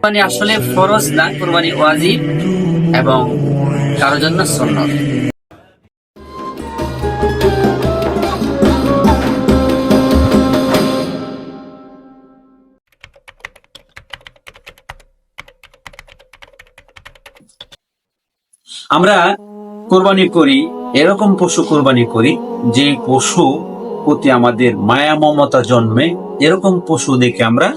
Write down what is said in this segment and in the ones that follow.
কুরবানি আসলে ফরজ না, কুরবানি ওয়াজিব এবং কারোর জন্য সুন্নাত। আমরা কোরবানি করি, এরকম পশু কোরবানি করি যে পশু প্রতি আমাদের মায়া মমতা জন্মে, এরকম পশু দেখে আমরা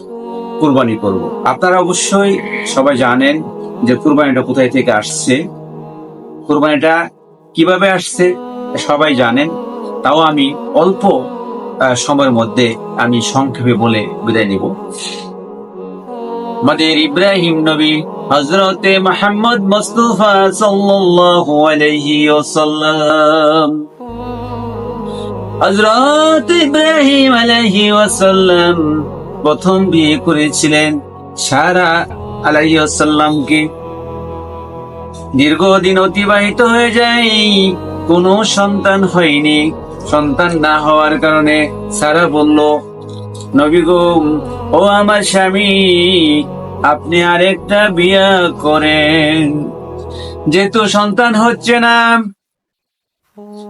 কোরবানি করব। আপনারা অবশ্যই সবাই জানেন যে কোরবানিটা কোথায় থেকে আসছে, কোরবানিটা কিভাবে আসছে সবাই জানেন। তাও আমি অল্প সময়ের মধ্যে আমি সংক্ষেপে বলে বিদায় নিব। আমাদের ইব্রাহিম নবী হযরতে মুহাম্মদ মুস্তাফা সাল্লাল্লাহু আলাইহি ওয়াসাল্লাম, হযরত ইব্রাহিম আলাইহি ওয়াসাল্লাম প্রথম বিয়ে করেছিলেন সারা আলাইহি ওয়াসাল্লামকে। দীর্ঘদিন অতিবাহিত হয়ে যায়, কোনো সন্তান হয়নি। সন্তান না হওয়ার কারণে সারা বলল, নবী গো, ও আমার স্বামী, আপনি আরেকটা বিয়ে করেন। যেহেতু সন্তান হচ্ছে না,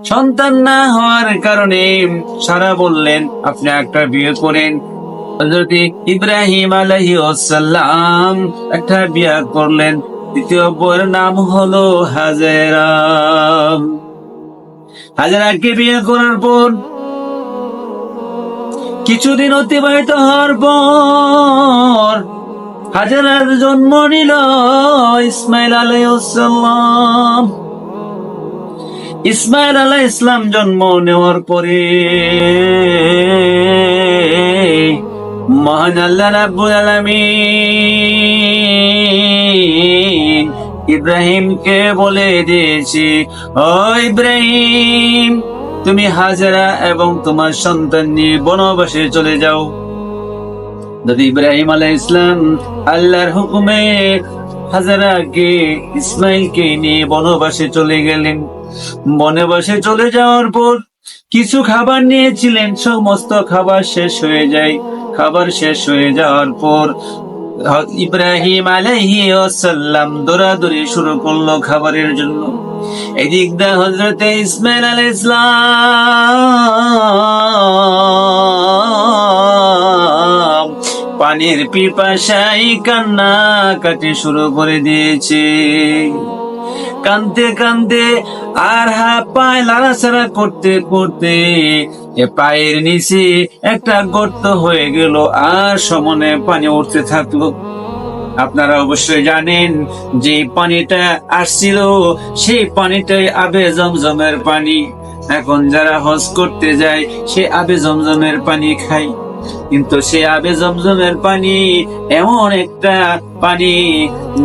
সন্তান না হওয়ার কারণে সারা বললেন আপনি একটা বিয়ে করেন। হযরত ইব্রাহিম আলাইহিস সালাম একটা বিয়ে করলেন। দ্বিতীয় বউয়ের নাম হলো হাজেরা। হাজেরাকে বিয়ে করার পর কিছুদিন অতিবাহিত হওয়ার পর হাজেরার জন্ম নিল ইসমাইল আলাইহিস সালাম। ইসমাইল আলাইহিস সালাম জন্ম নেওয়ার পরে মহান আল্লাহ রাব্বুল আলামিন ইব্রাহিমকে বলে দিয়েছি, ও ইব্রাহিম, তুমি হাজেরা এবং তোমার সন্তান নিয়ে বনবাসে চলে যাও। যদি ইব্রাহিম আলাইহিস সালাম আল্লাহর হুকুমে হাজেরাকে ইসমাইলকে নিয়ে বনবাসে চলে গেলেন। বনবাসে চলে যাওয়ার পর কিছু খাবার নিয়েছিলেন, সমস্ত খাবার শেষ হয়ে যায়। খাবার শেষ হয়ে যাওয়ার পর ইব্রাহিম আলাইহিস সালাম দৌড়াদৌড়ি শুরু করলো খাবারের জন্য। এদিক দিয়ে হযরতে ইসমাইল আলাইহিস সালাম পানির পিপাসায় কান্না কাটি শুরু করে দিয়েছে। কানতে কানতে আর পায়ে লাড়াচাড়া করতে করতে পায়ের নিচে একটা গর্ত হয়ে গেল, আর সমানে পানি উঠতে থাকলো। আপনারা অবশ্যই জানেন যে পানিটা আসছিল, সেই পানিটাই আবে জমজমের পানি। এখন যারা হজ করতে যায় সে আবে জমজমের পানি খায়, কিন্তু সে আবে জমজমের পানি এমন একটা পানি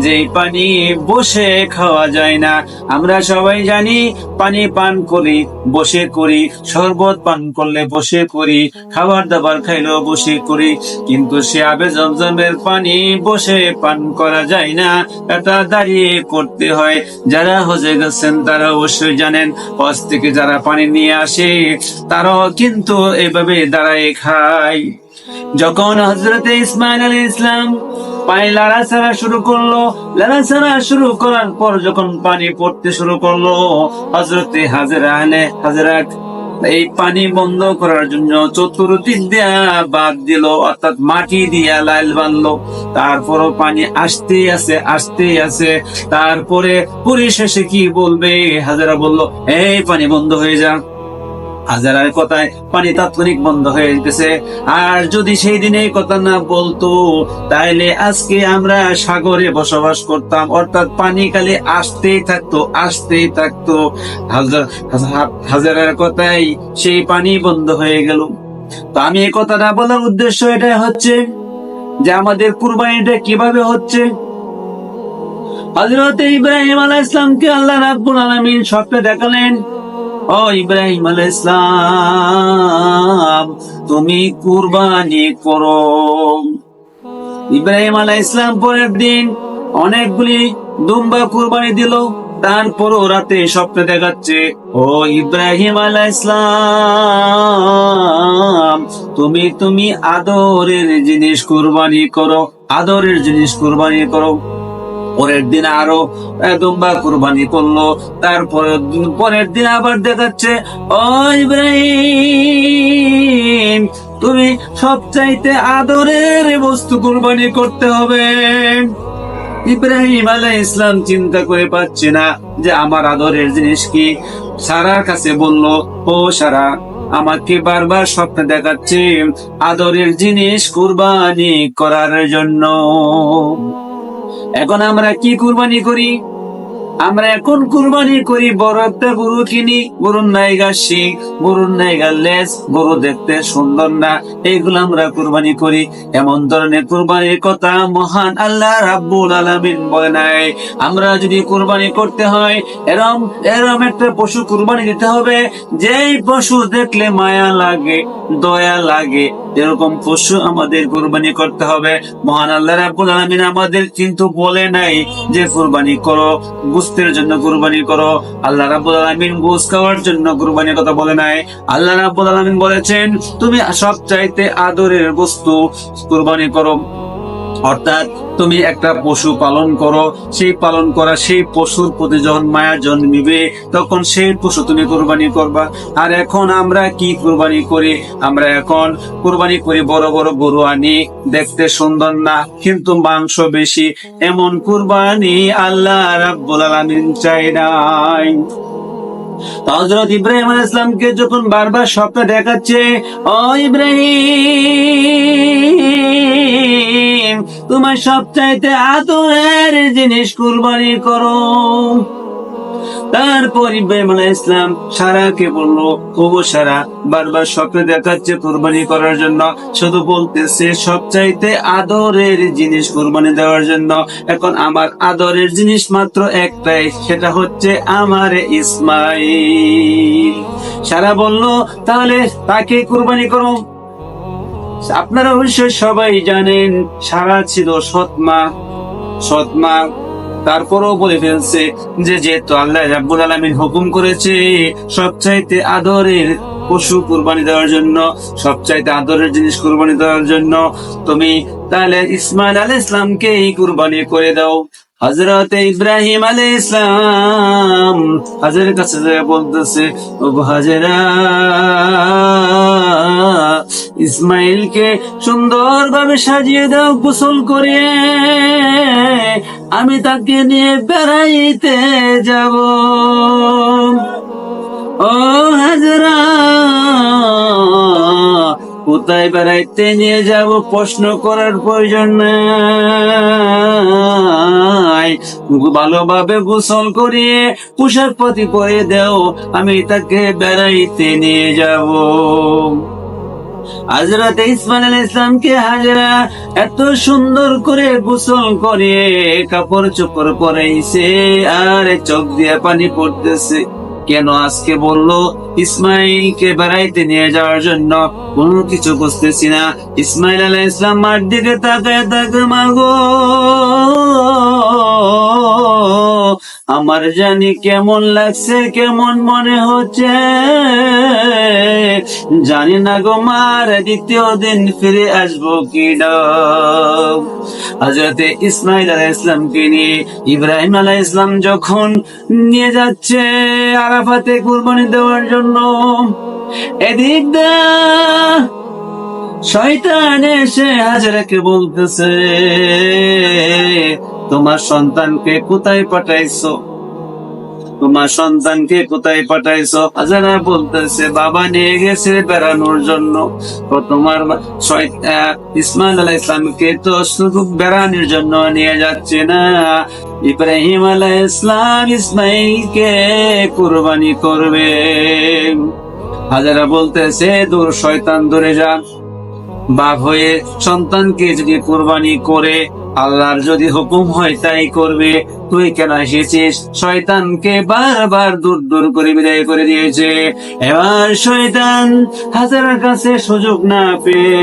যে পানি বসে খাওয়া যায় না। আমরা সবাই জানি পানি পান করি বসে করি, শরবত পান করলে বসে করি, খাবার দাবার খাইলেও বসে করি, কিন্তু সে আবে জমজমের পানি বসে পান করা যায় না, এটা দাঁড়িয়ে করতে হয়। যারা হজে গেছেন তারা অবশ্যই জানেন, হজ থেকে যারা পানি নিয়ে আসে তারাও কিন্তু এভাবে দাঁড়ায় খায়। যখন হযরতে ইসমাইল আলাইহিস সালাম পায়ে লাড়াচাড়া শুরু করলো, লাড়াচাড়া শুরু করার পর যখন পানি পড়তে শুরু করলো, হযরতে হাজেরা এই পানি বন্ধ করার জন্য চতুর্দিক দিয়া বাঁধ দিল, অর্থাৎ মাটি দিয়া লাইল বাঁধলো। তারপরও পানি আসতেই আছে। তারপরে পরিশেষে কি বলবে, হাজেরা বলল, এই পানি বন্ধ হয়ে যা। হাজারার কথায় পানি তাৎক্ষণিক বন্ধ হয়ে যেতেছে। আর যদি সেই দিনে এই কথা না বলতো, তাইলে আজকে আমরা সাগরে বসবাস করতাম, অর্থাৎ পানি খালি আসতেই থাকতো। হাজারার কথায় সেই পানি বন্ধ হয়ে গেল। তো আমি এই কথাটা বলার উদ্দেশ্য এটাই হচ্ছে যে আমাদের কুরবানিটা কিভাবে হচ্ছে। হযরত ইব্রাহিম আলাইহিস সালামকে আল্লাহ রাব্বুল আলামিন স্বপ্নে দেখালেন, ও ইব্রাহিম আলাইহিস সালাম, তুমি কুরবানি করো। ইব্রাহিম আলাইহিস সালাম পরের দিন অনেকগুলি দুম্বা কুরবানি দিল। তারপরও রাতে স্বপ্নে দেখাচ্ছে, ও ইব্রাহিম আলাইহিস সালাম, তুমি আদরের জিনিস কুরবানি করো, আদরের জিনিস কুরবানি করো। পরের দিন আরো দুম্বা কুরবানি করলো। পরের দিন আবার দেখাচ্ছে, ও ইব্রাহিম, তুমি সবচাইতে আদরের বস্তু কুরবানি করতে হবে। ইব্রাহিম আলাইহিস ইসলাম চিন্তা করে পাচ্ছে না যে আমার আদরের জিনিস কি। সারার কাছে বলল, ও সারা, আমাকে বারবার স্বপ্নে দেখাচ্ছে আদরের জিনিস কুরবানি করার জন্য। এখন আমরা কি কুরবানি করি? আমরা এখন কুরবানি করি বড় একটা গরু কিনি, গরুর নাইগা শিং, গরুর নাইগা লেজ, গরু দেখতে সুন্দর না, এইগুলো আমরা কুরবানি করি। এমন ধরনের কুরবানির কথা মহান আল্লাহ রাব্বুল আলামিন বলে নাই। আমরা যদি কুরবানি করতে হয়, এরম একটা পশু কুরবানি দিতে হবে, যেই পশু দেখলে মায়া লাগে, দয়া লাগে, এরকম পশু আমাদের কুরবানি করতে হবে। মহান আল্লাহ রাব্বুল আলামিন আমাদের কিন্তু বলে নাই যে কুরবানি করো, গোশতের জন্য কুরবানি করো। আল্লাহ রাব্বুল আলামিন গোশত খাওয়ার জন্য কুরবানির কথা বলে নাই। আল্লাহ রাব্বুল আলামিন বলেছেন তুমি সবচাইতে আদরের বস্তু কুরবানি করো। অর্থাৎ তুমি একটা পশু পালন করো, সেই পালন করা সেই পশুর প্রতি যখন মায়া জন্মিবে, তখন সেই পশু তুমি কুরবানি করবা। আর এখন আমরা কি কুরবানি করি? আমরা এখন কুরবানি করি বড় বড় গরু আনি, দেখতে সুন্দর না কিন্তু মাংস বেশি। এমন কুরবানি আল্লাহ রাব্বুল আলামিন চাই নাই। হযরত ইব্রাহিম আলাইহিস সালামকে যখন বারবার স্বপ্নে দেখাচ্ছে, ও ইব্রাহিম, তোমার সবচাইতে আদরের জিনিস কুরবানি করো। তারপর ইব্রাহিম আলাইহিস সালাম সারাকে বলল, ও সারা, বারবার স্বপ্নে দেখাচ্ছে কুরবানি করার জন্য, শুধু বলতেছে সবচাইতে আদরের জিনিস কুরবানি দেওয়ার জন্য। এখন আমার আদরের জিনিস মাত্র একটাই, সেটা হচ্ছে আমার ইসমাইল। সারা বলল, তাহলে তাকে কুরবানি করো। আপনারা অবশ্যই সবাই জানেন সারা ছিল সৎমা। তারপরও বলে ফেলছে যে যেহেতু আল্লাহ রাব্বুল আলামিন হুকুম করেছে সবচাইতে আদরের পশু কুরবানি দেওয়ার জন্য, সবচাইতে আদরের জিনিস কুরবানি দেওয়ার জন্য, তুমি তাহলে ইসমাইল আলাইহিস সালামকে এই কুরবানি করে দাও। হযরত ইব্রাহিম আলাইহিস সালাম হাজেরের কাছে বলতেছে, ও হাজেরা, ইসমাইলকে সুন্দরভাবে সাজিয়ে দাও গোসল করে, আমি তাকে নিয়ে বেড়াইতে যাব। ও হাজেরা, কোথায় বেড়াইতে নিয়ে যাব প্রশ্ন করার প্রয়োজন নাই, ভালোভাবে গোসল করিয়ে পোশাক পাতি পরে দাও, আমি তাকে বেড়াইতে নিয়ে যাব। হযরত ইসমাইল আলাইহিস সালামকে হাজেরা এত সুন্দর করে গোসল করে কাপড় চোপড় পরাইছে, আর চোখ দিয়ে পানি পড়তেছে। কেন আজকে বললো ইসমাইলকে বেড়াইতে নিয়ে যাওয়ার জন্য? কোনো কিছু বুঝতেছি না। ইসমাইল আলাইহিস সালাম মার দিকে তাকায় তাকে, মাগো, আমার জানি কেমন লাগছে, কেমন মনে হচ্ছে, জানি না গো মার, দ্বিতীয় দিন ফিরে আসবো কি না। হযরত ইসমাইল আলাইহিস সালামকে নিয়ে ইব্রাহিম আলাইহিস সালাম যখন নিয়ে যাচ্ছে আরাফাতে কুরবানি দেওয়ার জন্য, এদিক দা শয়তান এসে হাজেরাকে বলতেছে, তোমার সন্তানকে কোথায় পাঠাইছো? তোমার সন্তানকে কোথায় পাঠাইছো? হাজেরা বলতেছে, বাবা নিয়ে গেছে বেড়ানোর জন্য। তো তোমার ইসমাইল আলাইহিস সালামকে তো শুধু বেড়ানোর জন্য নিয়ে যাচ্ছে না, ইব্রাহিম আলাইহিস সালাম ইসমাইলকে কুরবানি করবে। হাজেরা বলতেছে, দূর শয়তান, দূরে যা। বাপ হয়ে সন্তানকে যদি কুরবানি করে আল্লাহর যদি হুকুম হয় তাই করবে। তুই কেন এসেছিস? শয়তানকে বারবার দূর দূর করে বিদায় করে দিয়েছে। এবার শয়তান হাজেরার কাছে সুযোগ না পেয়ে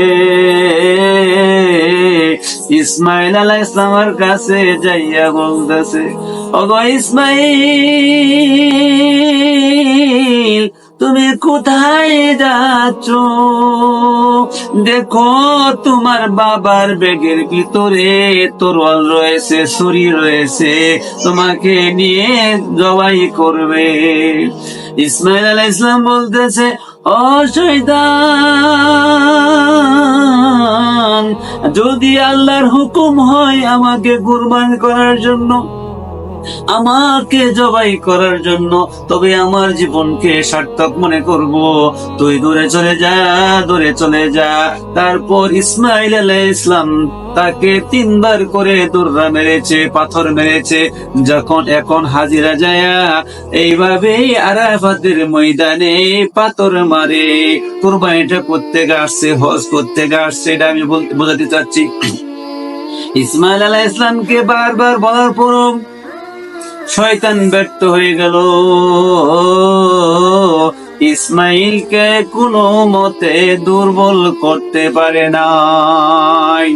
ইসমাইল আলাইহিস সালামের কাছে যাইয়া বলতেছে, ওগো ইসমাইল, তুমি কোথায় যাচ্ছ? দেখো তোমার বাবার ব্যাগের ভিতরে তরোয়াল রয়েছে, ছুরি রয়েছে, তোমাকে নিয়ে জবাই করবে। ইসমাইল আলাইহিস সালাম বলতেছে, ও শয়তান, যদি আল্লাহর হুকুম হয় আমাকে কুরবান করার জন্য, আমাকে জবাই করার জন্য, তবে আমার জীবনকে সার্থক মনে করব। তুই দূরে চলে যা, দূরে চলে যা। তারপর ইসমাইল আলাইহিস সালাম তাকে 3 বার করে দৌড়া মেরেছে, পাথর মেরেছে। এখন হাজিরা যায়া এইভাবেই আরাফাতের ময়দানে পাথর মারে। কুরবানিটা করতে আসছে, হজ করতে আসছে, এটা আমি বোঝাতে চাচ্ছি। ইসমাইল আলাইহিস সালামকে বারবার বলার পরও শয়তান ব্যর্থ হয়ে গেল। ইসমাইলকে কোনো মতে দুর্বল করতে পারে নাই।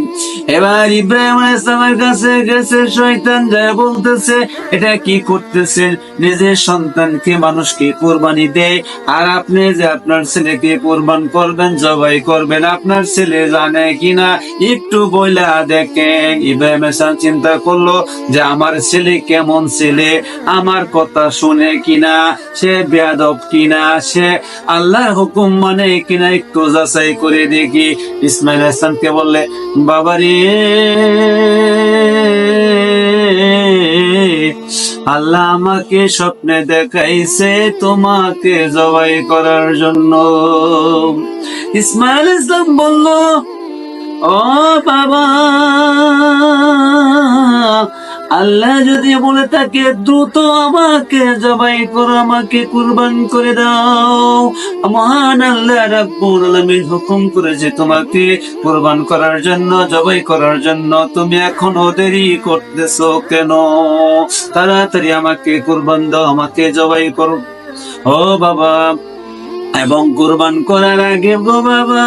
এবার ইব্রাহিম আলাইহিস সালামের কাছে গেছে শয়তান, যায় বলতেছে, এটা কি করতেছেন? নিজের সন্তানকে মানুষকে কুরবানি দেয়, আর আপনি যে আপনার ছেলেকে কুরবান করবেন, জবাই করবেন, আপনার ছেলে জানে কিনা একটু বইলা দেখেন। ইব্রাহিম আলাইহিস সালাম চিন্তা করলো যে আমার ছেলে কেমন ছেলে, আমার কথা শুনে কিনা, সে বেয়াদব কিনা, সে আল্লাহর হুকুম মানে কিনা, একটু যাচাই করে দেখি। ইসমাইল আলাইহিস সালামকে বললে, বাবারে, আল্লাহ আমাকে স্বপ্নে দেখাইছে তোমাকে জবাই করার জন্য। ইসমাইল আলাইহিস সালাম বলল, ও বাবা, আল্লাহ যদি বলে থাকে দ্রুত আমাকে জবাই করো, আমাকে কুরবান করে দাও, মহান আল্লাহ রাব্বুল আলামিন হুকুম করেছে তোমাকে কুরবান করার জন্য, জবাই করার জন্য, তুমি এখনো দেরি করতেছো কেন? তাড়াতাড়ি আমাকে কুরবান দাও, আমাকে জবাই করো। ও বাবা, এবং কুরবান করার আগে গো বাবা,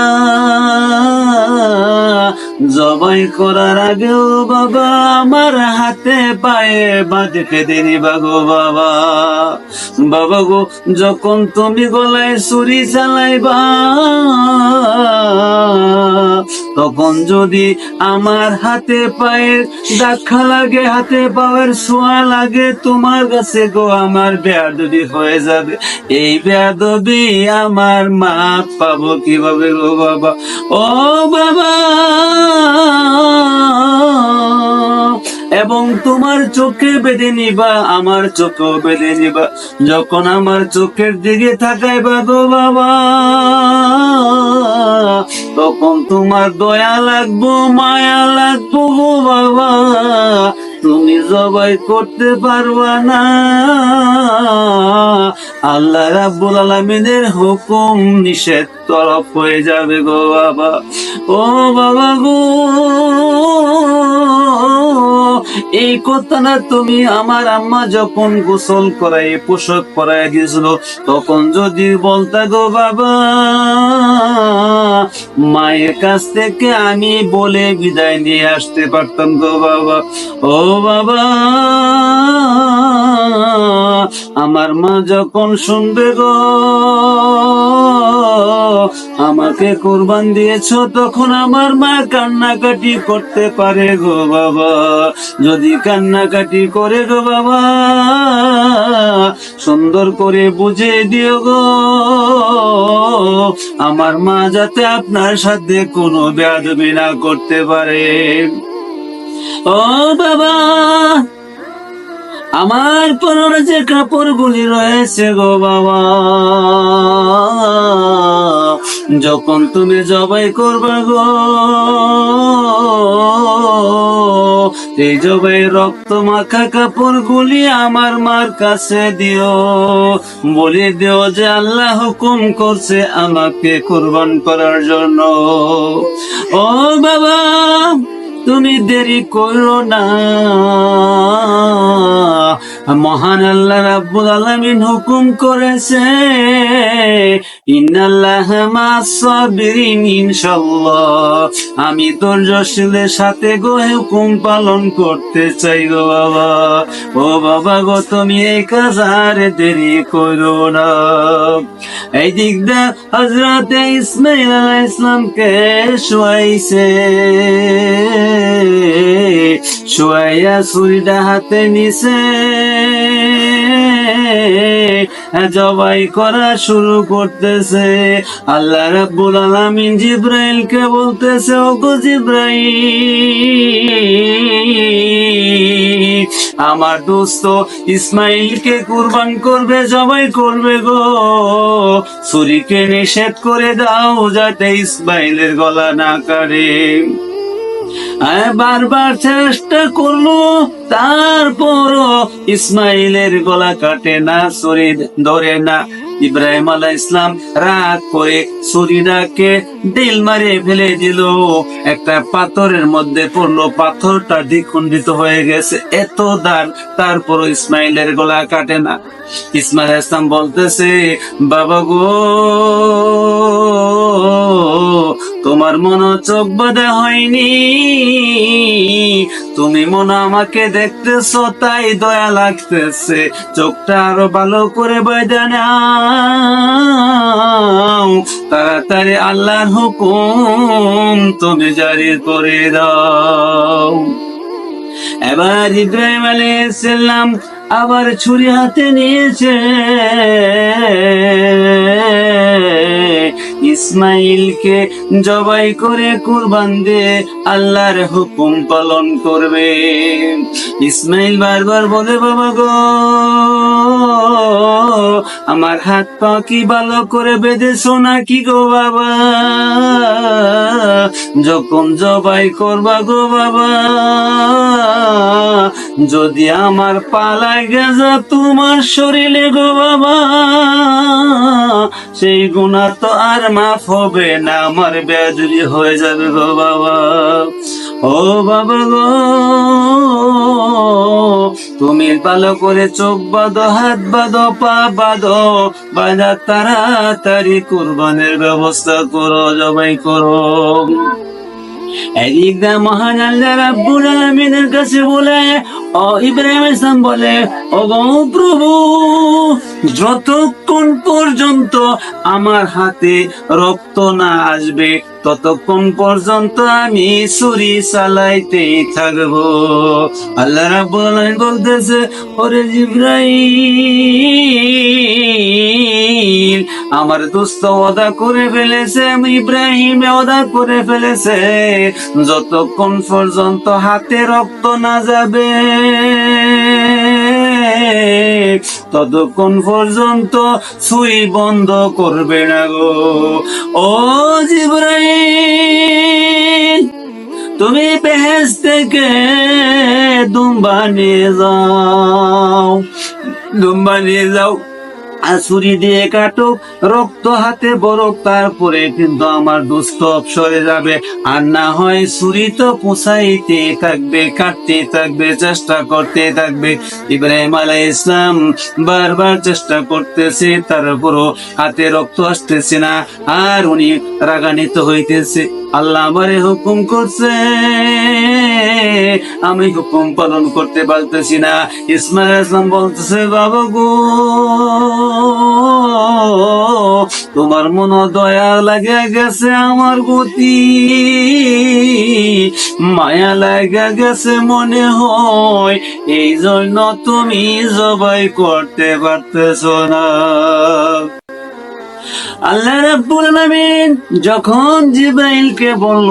জবাই করার আগে ও বাবা, আমার হাতে পায়ে বাঁধে দিবা গো বাবা। বাবা গো, যখন তুমি গলায় ছুরি চালাইবা, তখন যদি আমার হাতে পায়ের দেখা লাগে, হাতে পায়ের ছোঁয়া লাগে, তোমার কাছে গো আমার বেয়াদবি হয়ে যাবে। এই বেয়াদবি আমার মাপ পাবো কিভাবে গো বাবা? ও বাবা, এবং তোমার চোখে বেঁধে নিবা, আমার চোখেও বেঁধে নিবা। যখন আমার চোখের দিকে তাকাইবা গো বাবা, তখন তোমার দয়া লাগবো, মায়া লাগবো গো বাবা, তুমি জবাই করতে পারবা না। আল্লাহ রাব্বুল আলামিনের হুকুম নিষেধ তরফ হয়ে যাবে গো বাবা। ও বাবা গো, এই কথা না তুমি আমার আম্মা যখন গোসল করাই, পোশাক পরাই দিয়েছিল, তখন যদি বলতা গো বাবা, মায়ের কাছ থেকে আমি বলে বিদায় নিয়ে আসতে পারতাম গো বাবা। ও বাবা, আমার মা যখন শুনবে গো আমাকে কুরবান দিয়েছো, তখন আমার মা কান্নাকাটি করতে পারে গো বাবা। যদি কান্নাকাটি করে গো বাবা, সুন্দর করে বুঝিয়ে দিও গো, আমার মা যাতে আপনার সাথে কোনো বেয়াদবি না করতে পারে। ও বাবা, আমার পরনে যে কাপড়গুলি রয়েছে গো বাবা, যখন তুমি জবাই করবে গো, এই জবাই রক্ত মাখা কাপড়গুলি আমার মার কাছে দিও, বলে দিও যে আল্লাহ হুকুম করছে আমাকে কুরবান করার জন্য। ও বাবা, তুমি দেরি করো না। মহান আল্লাহ রাব্বুল আলামিন হুকুম করেছে, ইন্নাল্লাহা মা'আস সাবিরিন, ইনশাআল্লাহ আমি ধৈর্যশীলের সাথে গো হুকুম পালন করতে চাই গো বাবা। ও বাবা গো, তুমি এই কাজ আর দেরি করো না। এই দিক দা হযরতে ইসমাঈল আলাইহিস সালামকে শুয়াইছে, শুয়াইয়া ছুরিটা হাতে নিছে, জবাই করা শুরু করতেছে। আল্লাহ রাব্বুল আলামিন জিবরাইলকে বলতেছে, ওগো জিবরাইল, আমার দোস্ত ইসমাইলকে কুরবান করবে, জবাই করবে গো, ছুরিকে নিষেধ করে দাও যাতে ইসমাইলের গলা না কাটে। বারবার চেষ্টা করলো, তারপরও ইসমাইলের গলা কাটে না, ছুরি ধরে না। ইব্রাহিম আলাইহিস ইসলাম রাগ করে ছুরিটাকে দিল মারে ফেলে দিল, একটা পাথরের মধ্যে পড়লো, পাথরটা দ্বিখণ্ডিত হয়ে গেছে, এত দাঁড়, তারপরও ইসমাইলের গলা কাটে না। ইসমাইল আলাইহিস সালাম বলতেছে, বাবা গো, তোমার মনে চোখ বাঁধা হয়নি, তুমি মনে আমাকে দেখতেছো তাই দয়া লাগতেছে, চোখটা আরো ভালো করে বাঁধা নাও, তাড়াতাড়ি আল্লাহর হুকুম তুমি জারি করে দাও। এবার ইব্রাহিম আলাইহিস সালাম আবার ছুরি হাতে নিয়েছে, ইসমাইলকে জবাই করে কুরবান দিয়ে আল্লাহর হুকুম পালন করবে। ইসমাইল বারবার বলে, বাবা গো, আমার হাত পা কি ভালো করে বেঁধেছো নাকি গো বাবা, যখন জবাই করবা গো বাবা, যদি আমার পা লাগে যা তোমার শরীরে গো বাবা, সেই গুনাহ তো আর মাফ হবে না, আমার বেয়াদবি হয়ে যাবে গো বাবা। ও বাবা গো, তুমি ভালো করে চোখ বাঁধো, হাত বাঁধো, পা বাঁধো, বাঁধা তাড়াতাড়ি কুরবানের ব্যবস্থা করো, জবাই করো। এদিকে মহান আল্লাহ রাব্বুল আলামিনের কাছে বলে, ও ইব্রাহিম আলাইহিস সালাম বলে, ও গো প্রভু, যতক্ষণ পর্যন্ত আমার হাতে রক্ত না আসবে ততক্ষণ পর্যন্ত আমি ছুরি চালাইতেই থাকবো। আল্লাহ রাব্বুল আলামিন বলতেছে, ওরে জিবরাইল, আমার দোস্ত ওয়াদা করে ফেলেছে, ইব্রাহিম ওয়াদা করে ফেলেছে, যতক্ষণ পর্যন্ত হাতে রক্ত না যাবে ততক্ষণ পর্যন্ত ছুরি বন্ধ করবে না গো। ও জিবরাইল, তুমি বেহেশত থেকে দুম্বা নিয়ে যাও, দুম্বা নিয়ে যাও, ছুরি দিয়ে কাটো, রক্ত হাতে বরক, তারপরে কিন্তু আমার দুস্থ অবসরে যাবে, আর না হয় ছুরি তো পোষাইতে থাকবে, কাটতে থাকবে, চেষ্টা করতে থাকবে। ইব্রাহিম আলাইহিস সালাম বারবার চেষ্টা করতেছে, তারপরও হাতে রক্ত আসতেছে না, আর উনি রাগান্বিত হইতেছে। আল্লাহ আমারে হুকুম করছে, আমি হুকুম পালন করতে পারতেছি না। ইসমাইল আলাইহিস সালাম বলতেছে, বাবা গো, তোমার মনে দয়া লাগে গেছে আমার গতি, মায়া লাগা গেছে মনে হয়, এই জন্য তুমি জবাই করতে পারতেছো না। আল্লাহ রাব্বুল আলামিন যখন জিবরাইলকে বলল,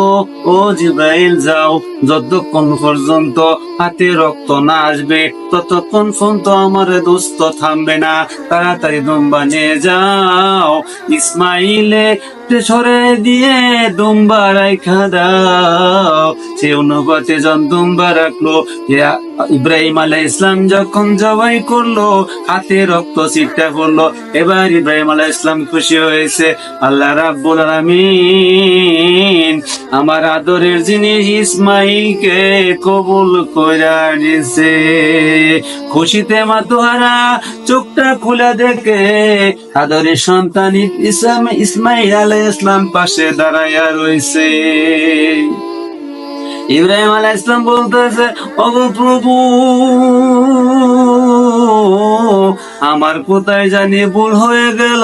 ও জিবরাইল যাও, যতক্ষণ পর্যন্ত হাতে রক্ত না আসবে ততক্ষণ পর্যন্ত আমার দোস্ত থামবে না, তাড়াতাড়ি দুম্বা নিয়ে যাও, ইসমাইলে সরে দিয়ে দুম্বা রাইখা দাও। সে অনুপাতে জন দুম্বা রাখলো। ইব্রাহিম আলাইহিস ইসলাম যখন জবাই করলো, হাতে রক্ত ছিটা পড়লো। এবার ইব্রাহিম আলাইহিস ইসলাম খুশি হয়েছে। আল্লাহ রাব্বুল আলামিন আমার আদরের জিনিস ইসমাইলকে কবুল কইরা নিছে। খুশিতে মাতোহারা চোখটা খুলে দেখে আদরের সন্তান ইসমাইল আলাইহিস ইসলাম পাশে দাঁড়াইয়া রইছে। ইব্রাহিম আলাইহিস ইসলাম বলতেছে, ওগো প্রভু, আমার কোথায় জানি ভুল হয়ে গেল।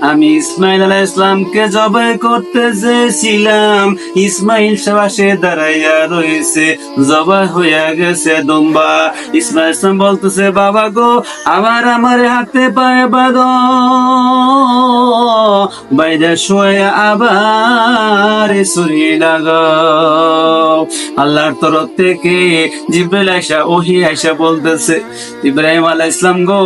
আমি ইসমাইল আলাইহিস ইসলামকে জবাই করতে চেয়েছিলাম, ইসমাইল পাশে দাঁড়াইয়া রয়েছে, জবাই হইয়া গেছে দুম্বা। ইসমাইল ইসলাম বলতেছে, বাবা গো, আমার হাতে পায়ে বাঁধো, বাইরে শুয়ে আবার সরিয়ে লাগাও। আল্লাহর তরফ থেকে জিবরাইল আইসা ওহী আইসা বলতেছে, ইব্রাহিম আলাইহিস সালাম গো,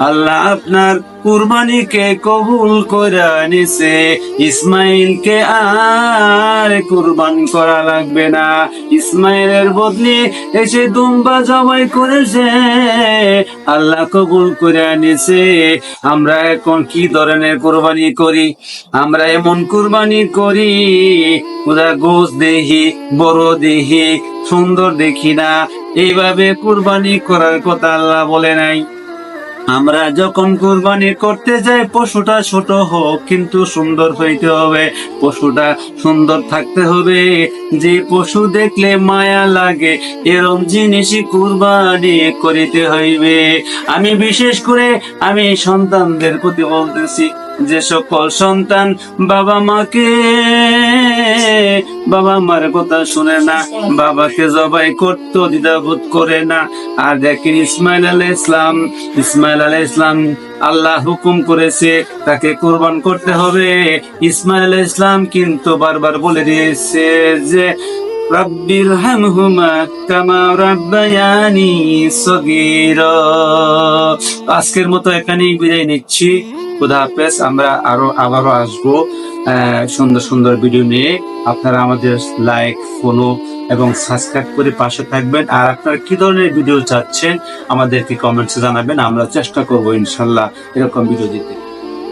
আল্লাহ আপনার কুরবানিকে কবুল করে নিছে, ইসমাইলকে আর কুরবান করা লাগবে না। ইসমাইলের বদলে এসে দুম্বা জবাই করেছে, আল্লাহ কবুল করে নিছে। আমরা এখন কি ধরনের কুরবানি করি? আমরা এমন কুরবানি করি, ওরা গোস দেখি, বড় দেখি, সুন্দর দেখি না। এইভাবে কুরবানি করার কথা আল্লাহ বলে নাই। আমরা যখন কুরবানি করতে যাই, পশুটা ছোট হোক কিন্তু সুন্দর হইতে হবে, পশুটা সুন্দর থাকতে হবে, যে পশু দেখলে মায়া লাগে এরকম জিনিসই কুরবানি করিতে হইবে। আমি বিশেষ করে আমি সন্তানদের প্রতি বলতেছি, যে সকল সন্তান বাবা মার কথা শুনে না, বাবাকে জবাই করতে দ্বিধাবোধ করে না। আর দেখেন ইসমাইল আলাইহিস ইসলাম আল্লাহ হুকুম করেছে তাকে কুরবান করতে হবে। ইসমাইল আলাইহিস ইসলাম কিন্তু বারবার বলে দিয়েছে যে রাব্বির হামহুমা কামা রাব্বায়ানি সগীরা। আজকের মতো এখানেই বিদায় নিচ্ছি। খুদা হাফেজ। আমরা আবারও আসবো সুন্দর সুন্দর ভিডিও নিয়ে। আপনারা আমাদের লাইক, ফলো এবং সাবস্ক্রাইব করে পাশে থাকবেন। আর আপনারা কি ধরনের ভিডিও চাচ্ছেন আমাদেরকে কমেন্টসে জানাবেন, আমরা চেষ্টা করবো ইনশাল্লাহ এরকম ভিডিও দিতে।